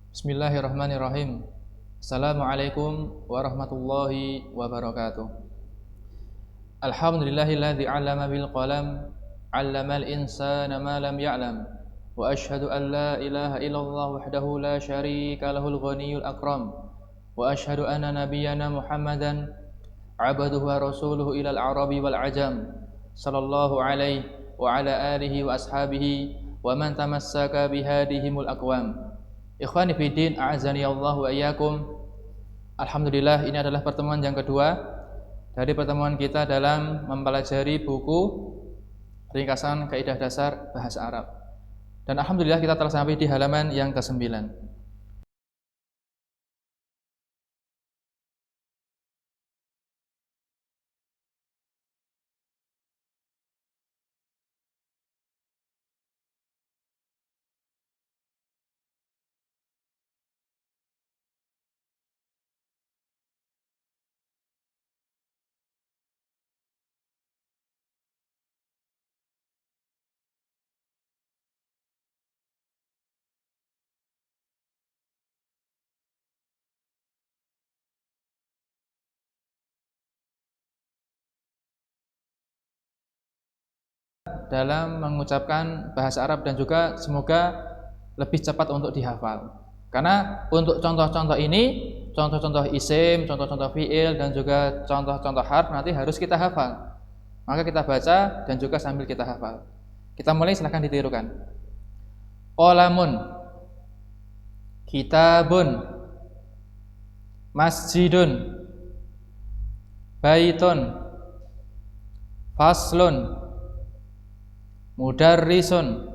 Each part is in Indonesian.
Bismillahirrahmanirrahim. Assalamualaikum warahmatullahi wabarakatuh. Alhamdulillahilladzi 'allama bil qalam, 'allamal insana ma lam ya'lam. Wa asyhadu an la ilaha illallah wahdahu la syarika lahul ghaniyyul akram. Wa asyhadu anna nabiyyana Muhammadan 'abduhu wa rasuluhu ilal a'rabi wal 'ajam. Sallallahu alaihi wa ala alihi wa ashabihi wa man tamassaka bihadihimul aqwam. Ikhwani fiddin, a'azani Allah wa iyyakum. Alhamdulillah, ini adalah pertemuan yang kedua dari pertemuan kita dalam mempelajari buku ringkasan kaidah dasar bahasa Arab. Dan alhamdulillah kita telah sampai di halaman yang ke-9. Dalam mengucapkan bahasa Arab dan juga semoga lebih cepat untuk dihafal. Karena untuk contoh-contoh ini, contoh-contoh isim, contoh-contoh fiil dan juga contoh-contoh harf nanti harus kita hafal. Maka kita baca dan juga sambil kita hafal. Kita mulai, silahkan ditirukan. Qalamun, kitabun, masjidun, baitun, faslun, mudarrisun,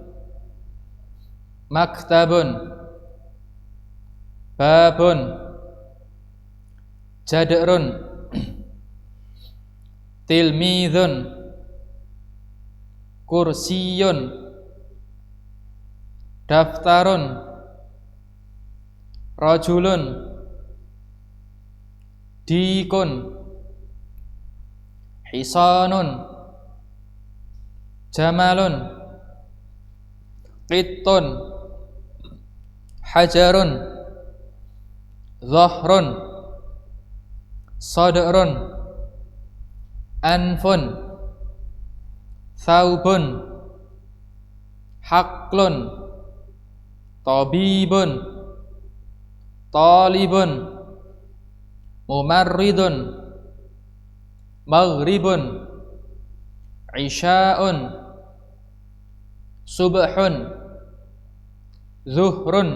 maktabun, babun, jadrun, tilmidun, kursiyun, daftarun, rajulun, dikun, hisanun, jamalun, qittun, hajarun, zahrun, sadrun, anfun, thawbun, haqlun, tabibun, talibun, mumarridun, maghribun, isya'un, subhun, zuhrun,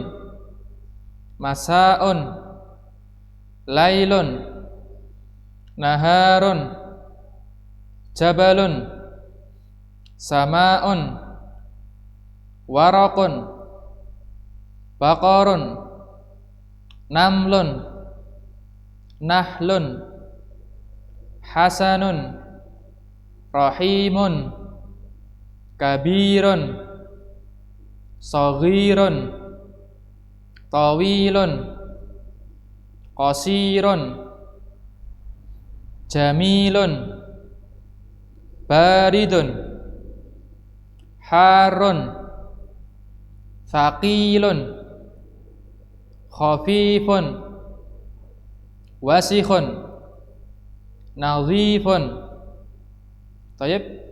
masa'un, lailun, naharun, jabalun, sama'un, waraqun, baqarun, namlun, nahlun, hasanun, rahimun, kabirun, saghirun, tawilun, qasirun, jamilun, baridun, harun, thaqilun, khafifun, wasikhun, nadhifun. Baik,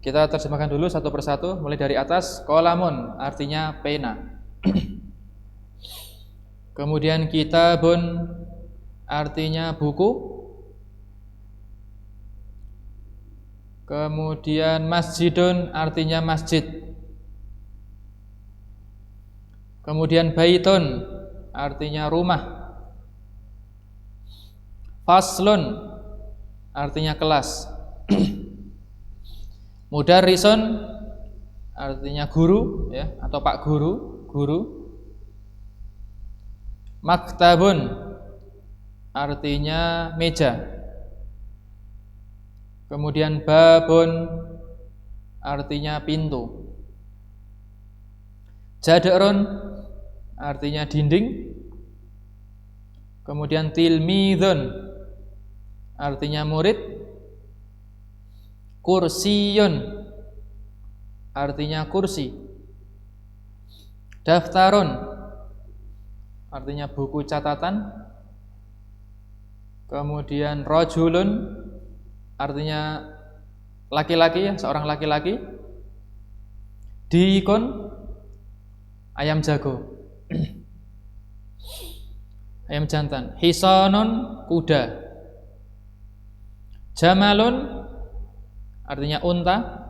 kita terjemahkan dulu satu persatu, mulai dari atas. Qalamun artinya pena. Kemudian kitabun artinya buku. Kemudian masjidun artinya masjid. Kemudian baitun artinya rumah. Faslun artinya kelas. Mudarrisun artinya guru, ya, atau pak guru. Maktabun artinya meja. Kemudian babun artinya pintu. Jadrun artinya dinding. Kemudian tilmidun artinya murid. Kursiyun artinya kursi. Daftarun artinya buku catatan. Kemudian rajulun artinya laki-laki, ya, seorang laki-laki. Dikun ayam jago. Ayam jantan. Hisanun kuda. Jamalun artinya unta.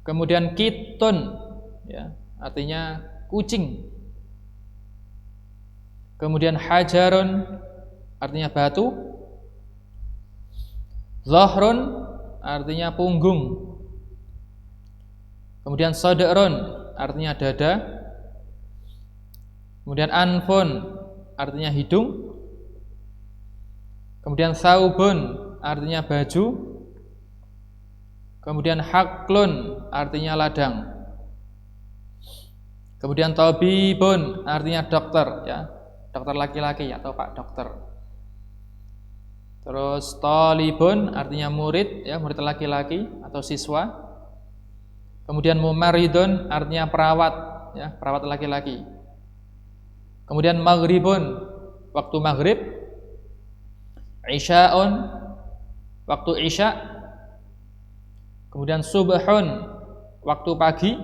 Kemudian kitun, ya, artinya kucing. Kemudian hajarun artinya batu. Zahrun artinya punggung. Kemudian sadrun artinya dada. Kemudian anfun artinya hidung. Kemudian saubun artinya baju. Kemudian haklun artinya ladang. Kemudian tabibun artinya dokter, ya, dokter laki-laki atau pak dokter. Terus talibun artinya murid, ya, murid laki-laki atau siswa. Kemudian mumaridun artinya perawat, ya, perawat laki-laki. Kemudian maghribun waktu maghrib. Isya'un waktu isya'. Kemudian subhun waktu pagi.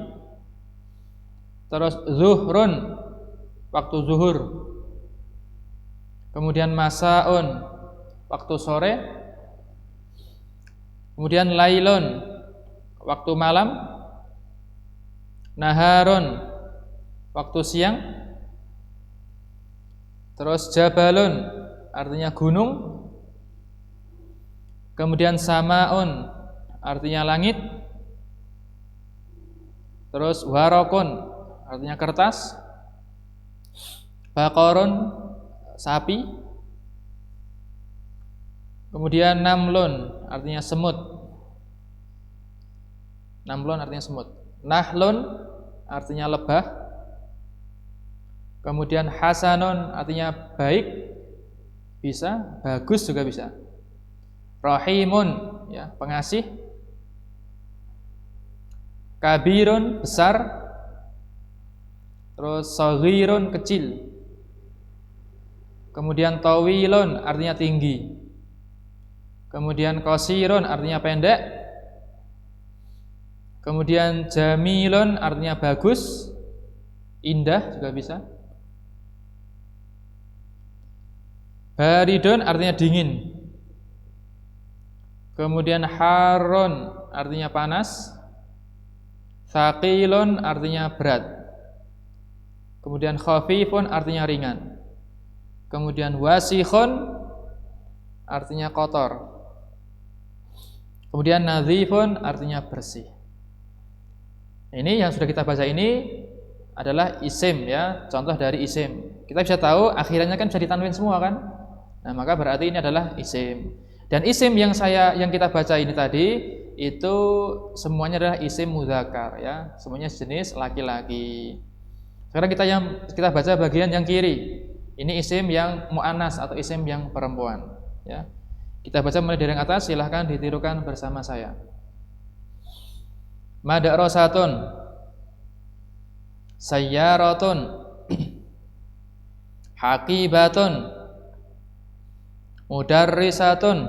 Terus zuhrun waktu zuhur. Kemudian masa'un waktu sore. Kemudian lailun waktu malam. Naharun waktu siang. Terus jabalun artinya gunung. Kemudian samaun artinya langit. Terus warokun artinya kertas. Baqarun sapi. Kemudian namlun artinya semut. Namlun artinya semut. Nahlun artinya lebah. Kemudian hasanun artinya baik, bisa, bagus juga bisa. Rahimun, ya, pengasih. Kabirun besar. Terus saghirun kecil. Kemudian tawilun artinya tinggi. Kemudian qasirun artinya pendek. Kemudian jamilun artinya bagus, indah juga bisa. Baridun artinya dingin. Kemudian harun artinya panas. Thaqilun artinya berat. Kemudian khafifun artinya ringan. Kemudian wasikhun artinya kotor. Kemudian nadhifun artinya bersih. Ini yang sudah kita baca ini adalah isim, ya, contoh dari isim. Kita bisa tahu akhirannya kan bisa ditanwin semua kan? Nah, maka berarti ini adalah isim. Dan isim yang kita baca ini tadi itu semuanya adalah isim mudzakkar, ya, semuanya jenis laki-laki. Sekarang kita baca bagian yang kiri. Ini isim yang muannas atau isim yang perempuan, ya. Kita baca mulai dari yang atas, silahkan ditirukan bersama saya. Madrasatun, sayyaratun, haqibatun, mudarrisatun,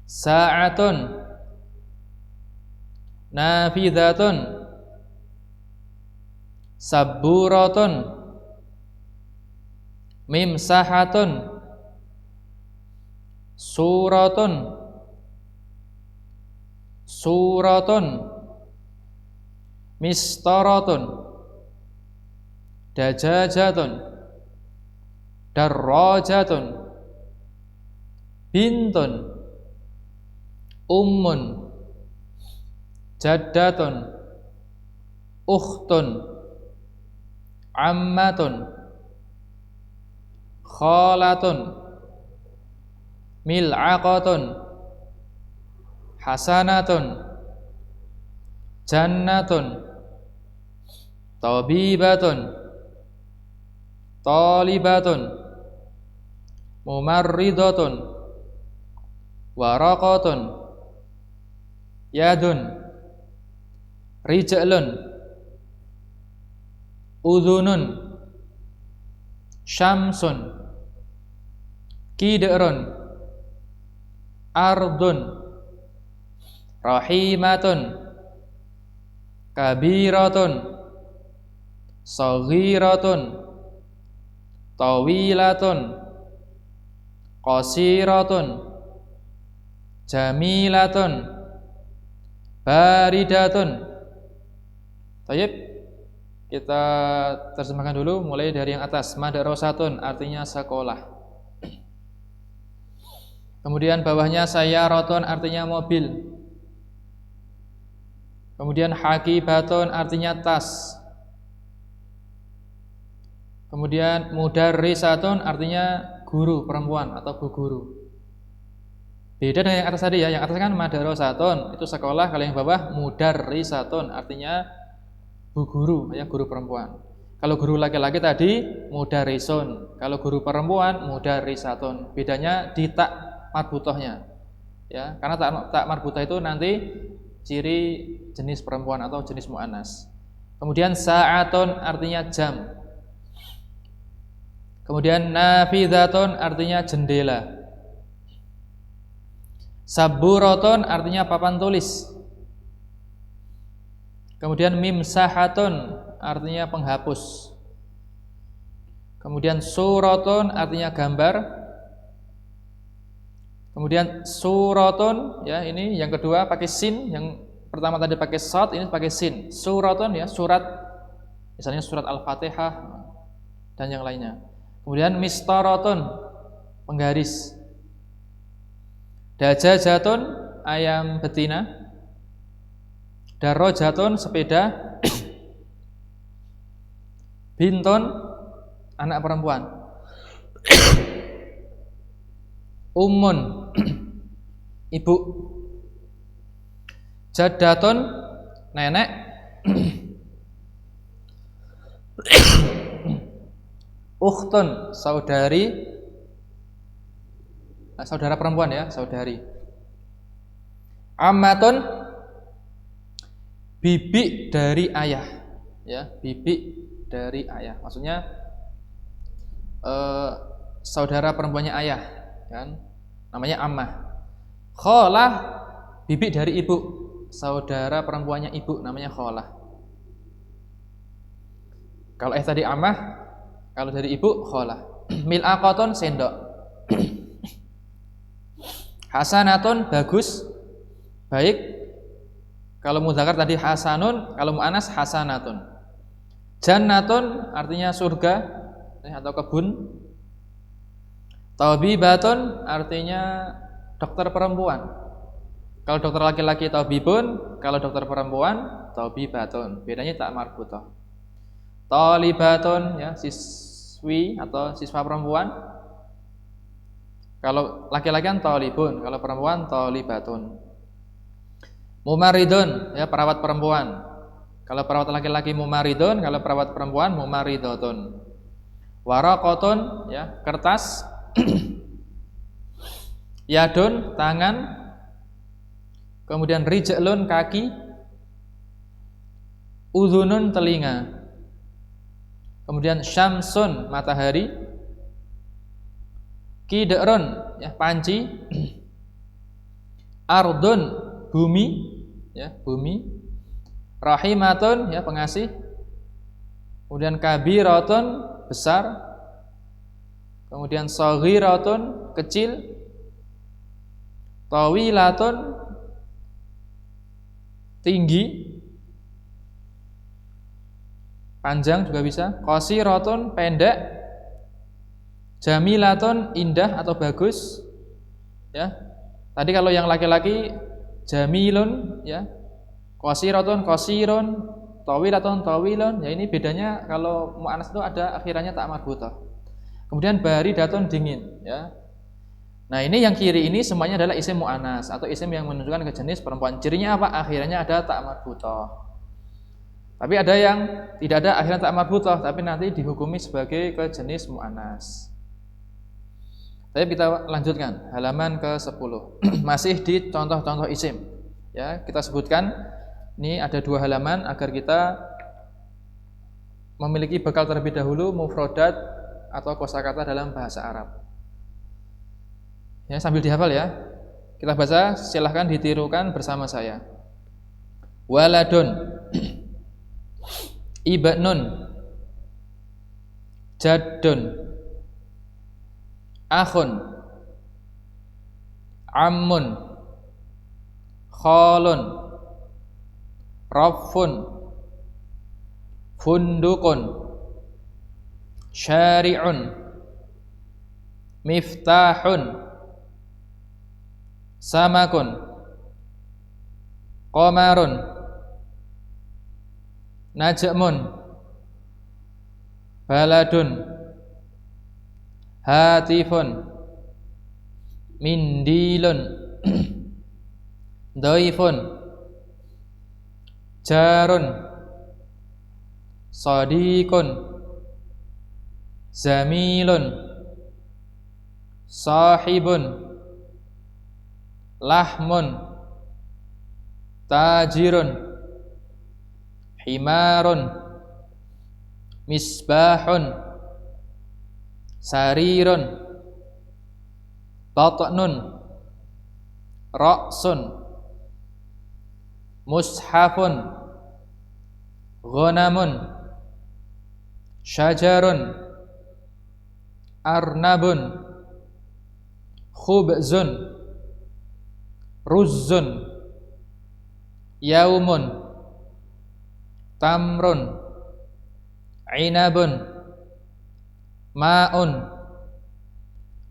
sa'atun, nafidatun, sabburatun, mimsahatun, suratun, suratun, mistaratun, dajajatun, darrajatun, bintun, ummun, jaddatun, ukhtun, ammatun, khalatun, mil'aqatun, hasanatun, jannatun, tabibatun, talibatun, mumarridatun, waraqatun, yadun, rijlun, udhunun, syamsun, kidrun, ardun, rahimatun, kabiratun, saghiratun, tawilatun, qasiratun, jamilatun, baridatun. Baik, kita terjemahkan dulu mulai dari yang atas. Madrasatun artinya sekolah. Kemudian bawahnya sayyaratun artinya mobil. Kemudian haqibatun artinya tas. Kemudian mudarrisatun artinya guru perempuan atau bu guru. Beda dengan yang atas tadi ya. Yang atas kan madrasatun itu sekolah, kalau yang bawah mudarrisatun artinya bu guru, ya guru perempuan. Kalau guru laki-laki tadi mudarrisun, kalau guru perempuan mudarrisatun. Bedanya di tak marbutohnya. Ya, karena tak marbutoh itu nanti ciri jenis perempuan atau jenis muannas. Kemudian sa'atun artinya jam. Kemudian nafidzatun artinya jendela. Saburatun artinya papan tulis. Kemudian mimsahatun artinya penghapus. Kemudian suratun artinya gambar. Kemudian suratun, ya ini yang kedua pakai sin, yang pertama tadi pakai sad, ini pakai sin. Suratun ya surat, misalnya surat Al-Fatihah dan yang lainnya. Kemudian mistaratun penggaris. Dajajatun ayam betina. Darajatun sepeda. Bintun anak perempuan. Ummun ibu. Jaddatun nenek. Ukhtun saudari. Saudara perempuan ya, saudari. Ammatun bibi dari ayah, ya, bibi dari ayah. Maksudnya saudara perempuannya ayah, kan? Namanya ammah. Kholah bibi dari ibu, saudara perempuannya ibu namanya kholah. Kalau tadi ammah, kalau dari ibu kholah. Mil'aqatun sendok. Hasanatun bagus, baik. Kalau mudzakar tadi hasanun, kalau muannas hasanatun. Jannatun artinya surga atau kebun. Tabibatun artinya dokter perempuan. Kalau dokter laki-laki tabibun, kalau dokter perempuan tabibatun. Bedanya tak marbutah. Talibatun ya siswi atau siswa perempuan. Kalau laki-laki kan talibun, kalau perempuan talibatun. Mumaridun ya perawat perempuan. Kalau perawat laki-laki mumaridun, kalau perawat perempuan mumaridatun. Waraqatun ya kertas. Yadun tangan. Kemudian rijlun kaki. Udhunun telinga. Kemudian syamsun matahari. Kidrun ya panci. Ardun bumi ya bumi. Rahimatun ya pengasih. Kemudian kabiratun besar. Kemudian saghiratun kecil. Tawilatun tinggi, panjang juga bisa. Qasiratun pendek. Jamilatun indah atau bagus. Ya. Tadi kalau yang laki-laki jamilun ya. Qasiratun qasirun, tawilatun tawilun. Ya ini bedanya kalau muannas itu ada akhirannya tak marbutah. Kemudian baridatun dingin ya. Nah, ini yang kiri ini semuanya adalah isim muannas atau isim yang menunjukkan ke jenis perempuan. Cirinya apa? Akhirannya ada tak marbutah. Tapi ada yang tidak ada akhiran tak marbutah, tapi nanti dihukumi sebagai ke jenis muannas. Tapi kita lanjutkan halaman ke-10. Masih di contoh-contoh isim. Ya, kita sebutkan ini ada 2 halaman agar kita memiliki bekal terlebih dahulu mufradat atau kosakata dalam bahasa Arab. Ya, sambil dihafal ya. Kita baca, silahkan ditirukan bersama saya. Waladun, ibnun, jaddun, akhun, ammun, khalun, raffun, fundukun, syari'un, miftahun, samakun, qamarun, najmun, baladun, hatifun, mindilun, dhaifun, jarun, sadiqun, zamilun, sahibun, lahmun, tajirun, himarun, misbahun, sarirun, batnun, ra'sun, mushafun, ghanamun, syajarun, arnabun, khubzun, ruzzun, yaumun, tamrun, inabun, ma'un,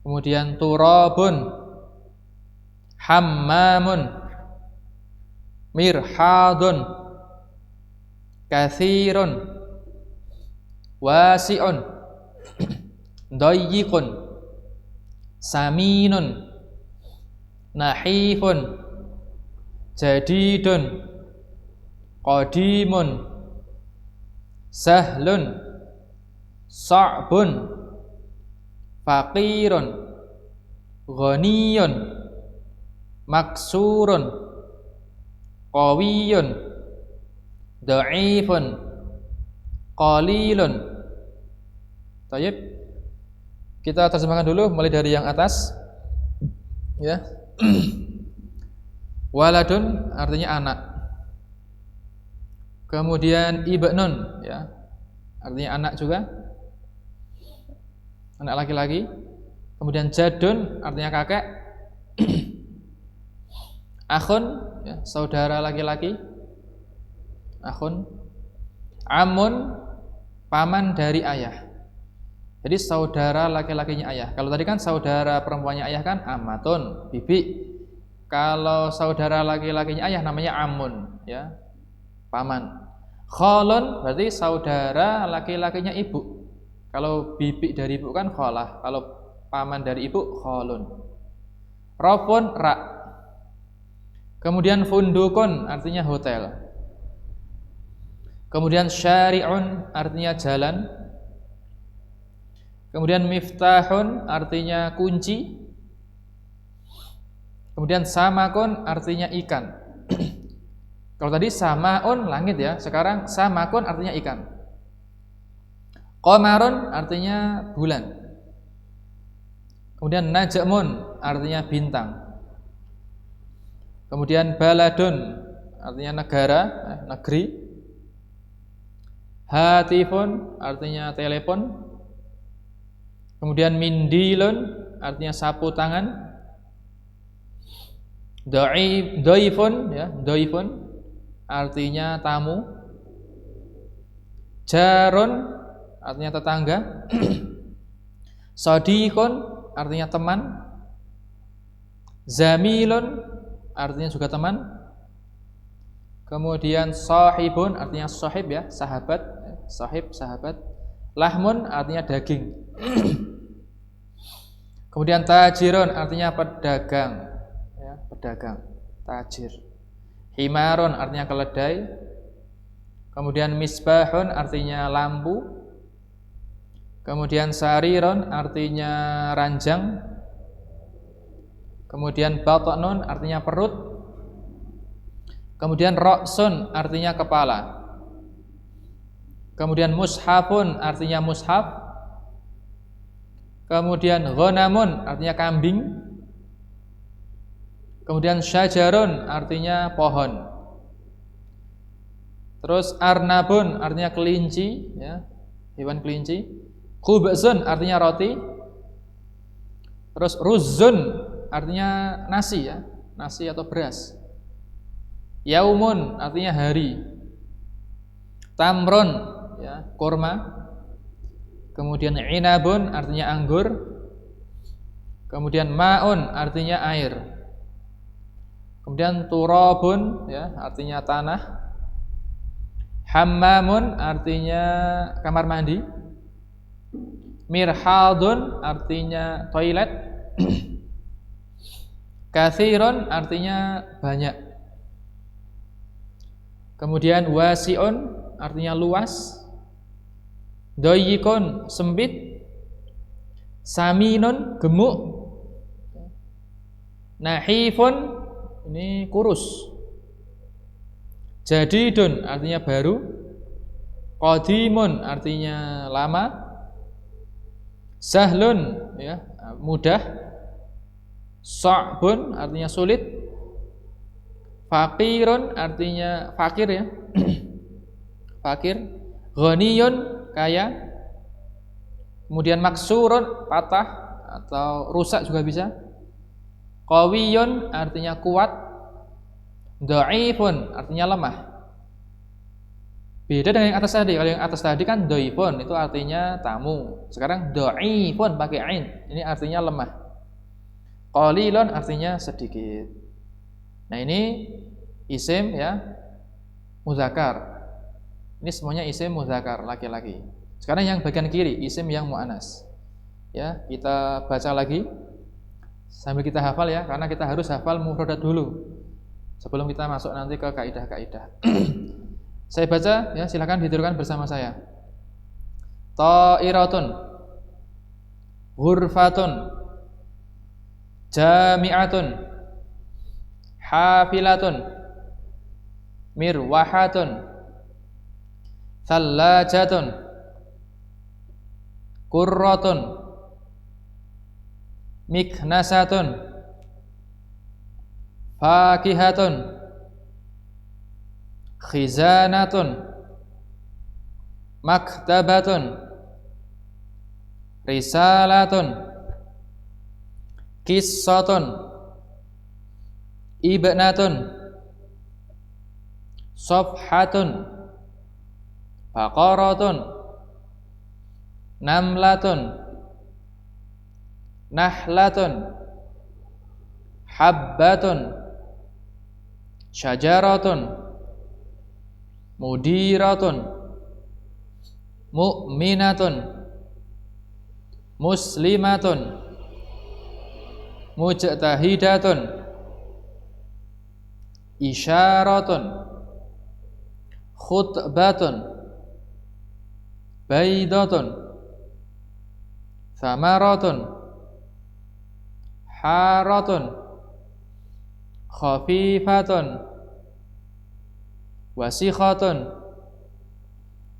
kemudian turabun, hammamun, mirhadun, kathirun, wasi'un, dayyiqun, saminun, nahifun, jadidun, qadimun, sahlun, sa'bun, faqirun, ghaniyun, maksurun, qawiyun, dha'ifun, qalilun. Baik. Kita terjemahkan dulu mulai dari yang atas. Ya. Waladun artinya anak. Kemudian ibnun ya. Artinya anak juga. Anak laki-laki. Kemudian jadun artinya kakek. Akhun ya, saudara laki-laki. Akhun. Amun paman dari ayah. Jadi saudara laki-lakinya ayah. Kalau tadi kan saudara perempuannya ayah kan amatun, bibi. Kalau saudara laki-lakinya ayah namanya amun, ya, paman. Khalun berarti saudara laki-lakinya ibu. Kalau bibi dari ibu kan khalah. Kalau paman dari ibu khalun. Rafun ra. Kemudian fundukun artinya hotel. Kemudian syari'un artinya jalan. Kemudian miftahun artinya kunci. Kemudian samakun artinya ikan. Kalau tadi samaun langit ya, sekarang samakun artinya ikan. Qamarun artinya bulan. Kemudian najmun artinya bintang. Kemudian baladun artinya negara, negeri. Hatifun artinya telepon. Kemudian mindilun artinya sapu tangan. Dhaifun ya, dhaifun artinya tamu. Jarun artinya tetangga. Sadiqun artinya teman. Zamilun artinya juga teman. Kemudian sahibun artinya sahib ya, sahabat, sahib, sahabat. Lahmun artinya daging. Kemudian tajirun artinya pedagang, ya, pedagang, tajir. Himarun artinya keledai. Kemudian misbahun artinya lampu. Kemudian sarirun artinya ranjang. Kemudian batnun artinya perut. Kemudian ra'sun artinya kepala. Kemudian mushafun artinya mushaf. Kemudian ghanamun artinya kambing. Kemudian syajarun artinya pohon. Terus arnabun artinya kelinci, ya, hewan kelinci. Khubzun artinya roti. Terus ruzzun artinya nasi, ya, nasi atau beras. Yaumun artinya hari. Tamron, ya, kurma. Kemudian inabun artinya anggur. Kemudian maun artinya air. Kemudian turabun, ya, artinya tanah. Hammamun artinya kamar mandi. Mirhadun artinya toilet. Katsirun artinya banyak. Kemudian wasi'un artinya luas. Doyikun sempit. Saminun gemuk. Nahifun ini kurus. Jadidun artinya baru. Qadimun artinya lama. Sahlun, ya, mudah. Sa'bun artinya sulit. Faqirun artinya fakir, ya. Fakir. Ghaniyun kaya. Kemudian maksurun patah atau rusak juga bisa. Qawiyun artinya kuat. Dhaifun artinya lemah. Beda dengan yang atas tadi. Kalau yang atas tadi kan dhaifun itu artinya tamu. Sekarang dhaifun pakai ain. Ini artinya lemah. Qalilun artinya sedikit. Nah, ini isim, ya, muzakkar. Ini semuanya isim muzakkar laki-laki. Sekarang yang bagian kiri isim yang muannas. Ya, kita baca lagi sambil kita hafal, ya, karena kita harus hafal mufradat dulu sebelum kita masuk nanti ke kaidah-kaidah. Saya baca, ya, silakan ditirukan bersama saya. Ta'iratun, ghurfatun, jami'atun, hafilatun, mirwahatun, thallajatun, qurratun, miknasatun, fakihatun, khizanatun, maktabatun, risalatun, qissatun, ibnatun, safhatun, baqaratun, namlatun, nahlatun, habbatun, syajaratun, mudiratun, mu'minatun, muslimatun, mujtahidatun, isyaratun, khutbatun, baidatun, thamaratun, haratun, khafifatun, wasikhatun,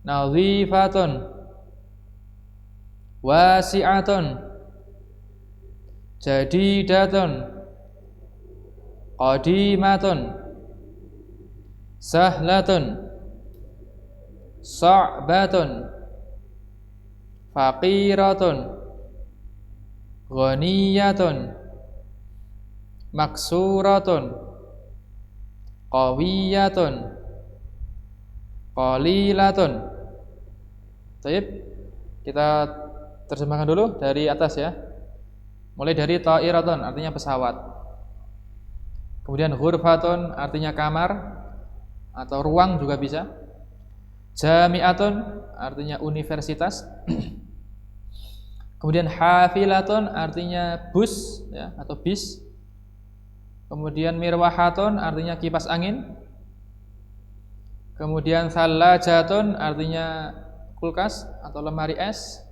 nadhifatun, wasi'atun, jadidatun, qadimatun, sahlatun, sa'batun, faqiratun, ghaniyatun, maksuratun, qawiyatun, qalilatun. Baik, kita terjemahkan dulu dari atas, ya. Mulai dari ta'iratun artinya pesawat. Kemudian ghurfatun artinya kamar atau ruang juga bisa. Jami'atun artinya universitas. Kemudian hafilatun artinya bus, ya, atau bis. Kemudian mirwahatun artinya kipas angin. Kemudian thallajatun artinya kulkas atau lemari es.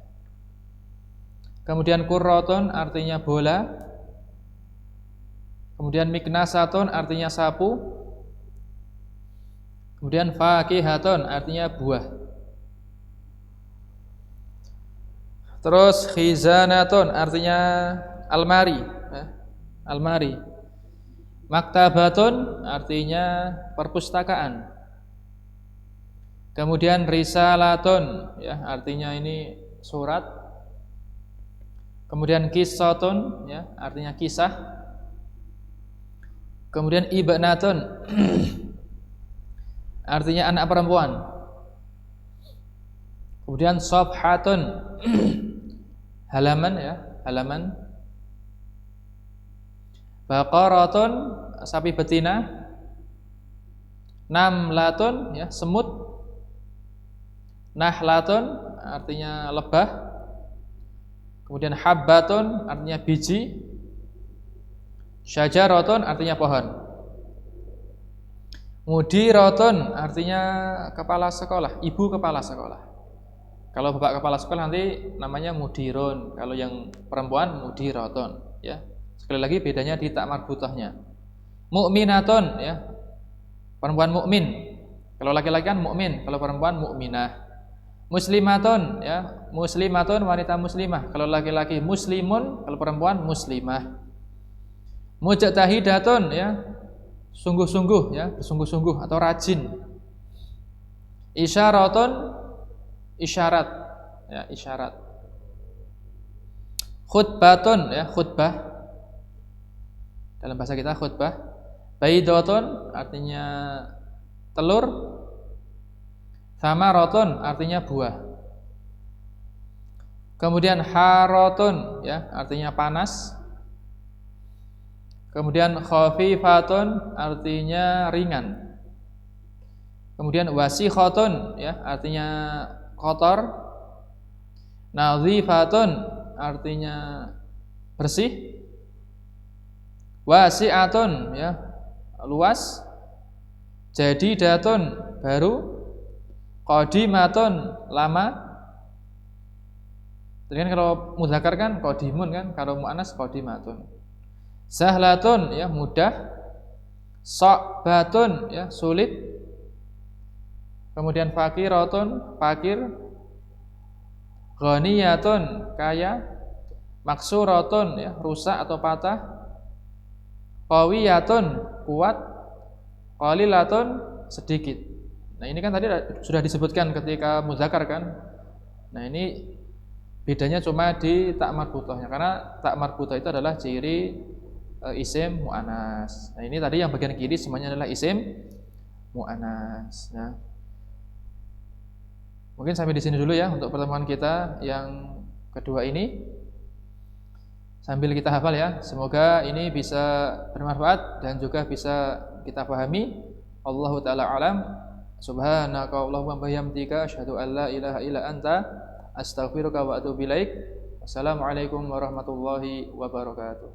Kemudian qurratun artinya bola. Kemudian miknasatun artinya sapu. Kemudian fakihatun artinya buah. Terus khizanatun artinya almari, almari. Maktabatun artinya perpustakaan. Kemudian risalatun ya artinya ini surat. Kemudian qissatun ya artinya kisah. Kemudian ibnatun artinya anak perempuan. Kemudian safhatun halaman ya, halaman. Baqaratun sapi betina. Namlatun ya semut. Nahlatun artinya lebah. Kemudian habbatun artinya biji. Syajaratun artinya pohon. Mudiratun artinya kepala sekolah, ibu kepala sekolah. Kalau bapak kepala sekolah nanti namanya mudirun. Kalau yang perempuan mudiratun ya. Sekali lagi bedanya di tak marbutahnya. Mukminatun ya. Perempuan mukmin. Kalau laki-laki kan mukmin, kalau perempuan mukminah. Muslimatun ya. Muslimatun wanita muslimah. Kalau laki-laki muslimun, kalau perempuan muslimah. Mujtahidatun ya. Sungguh-sungguh ya, bersungguh-sungguh atau rajin. Isyaratun isyarat ya, isyarat. Khutbatun ya, khutbah. Dalam bahasa kita khutbah. Baidatun artinya telur. Thamaratun artinya buah. Kemudian haratun ya, artinya panas. Kemudian khafifatun artinya ringan. Kemudian wasikhatun ya, artinya kotor. Nadhifatun artinya bersih. Wasi'atun ya, luas. Jadidatun baru. Qadimatun lama. Jadi kan kalau mudzakkar kan qadimun kan, kalau muannas qadimatun. Sahlatun ya mudah. Sa'batun ya sulit. Kemudian fakiratun fakir. Ghaniyatun kaya. Maksuratun ya rusak atau patah. Qawiyatun kuat. Qalilatun sedikit. Nah ini kan tadi sudah disebutkan ketika mudzakkar kan. Nah ini bedanya cuma di tak marbutahnya, karena tak marbutah itu adalah ciri isim mu'anas. Nah ini tadi yang bagian kiri semuanya adalah isim mu'anas. Nah, mungkin sampai di sini dulu ya untuk pertemuan kita yang kedua ini. Sambil kita hafal ya. Semoga ini bisa bermanfaat dan juga bisa kita pahami. Allahu ta'ala alam. Subhanaka Allahumma bihamdika asyhadu an la ilaha illa anta astaghfiruka wa atubu ilaik. Wassalamualaikum warahmatullahi wabarakatuh.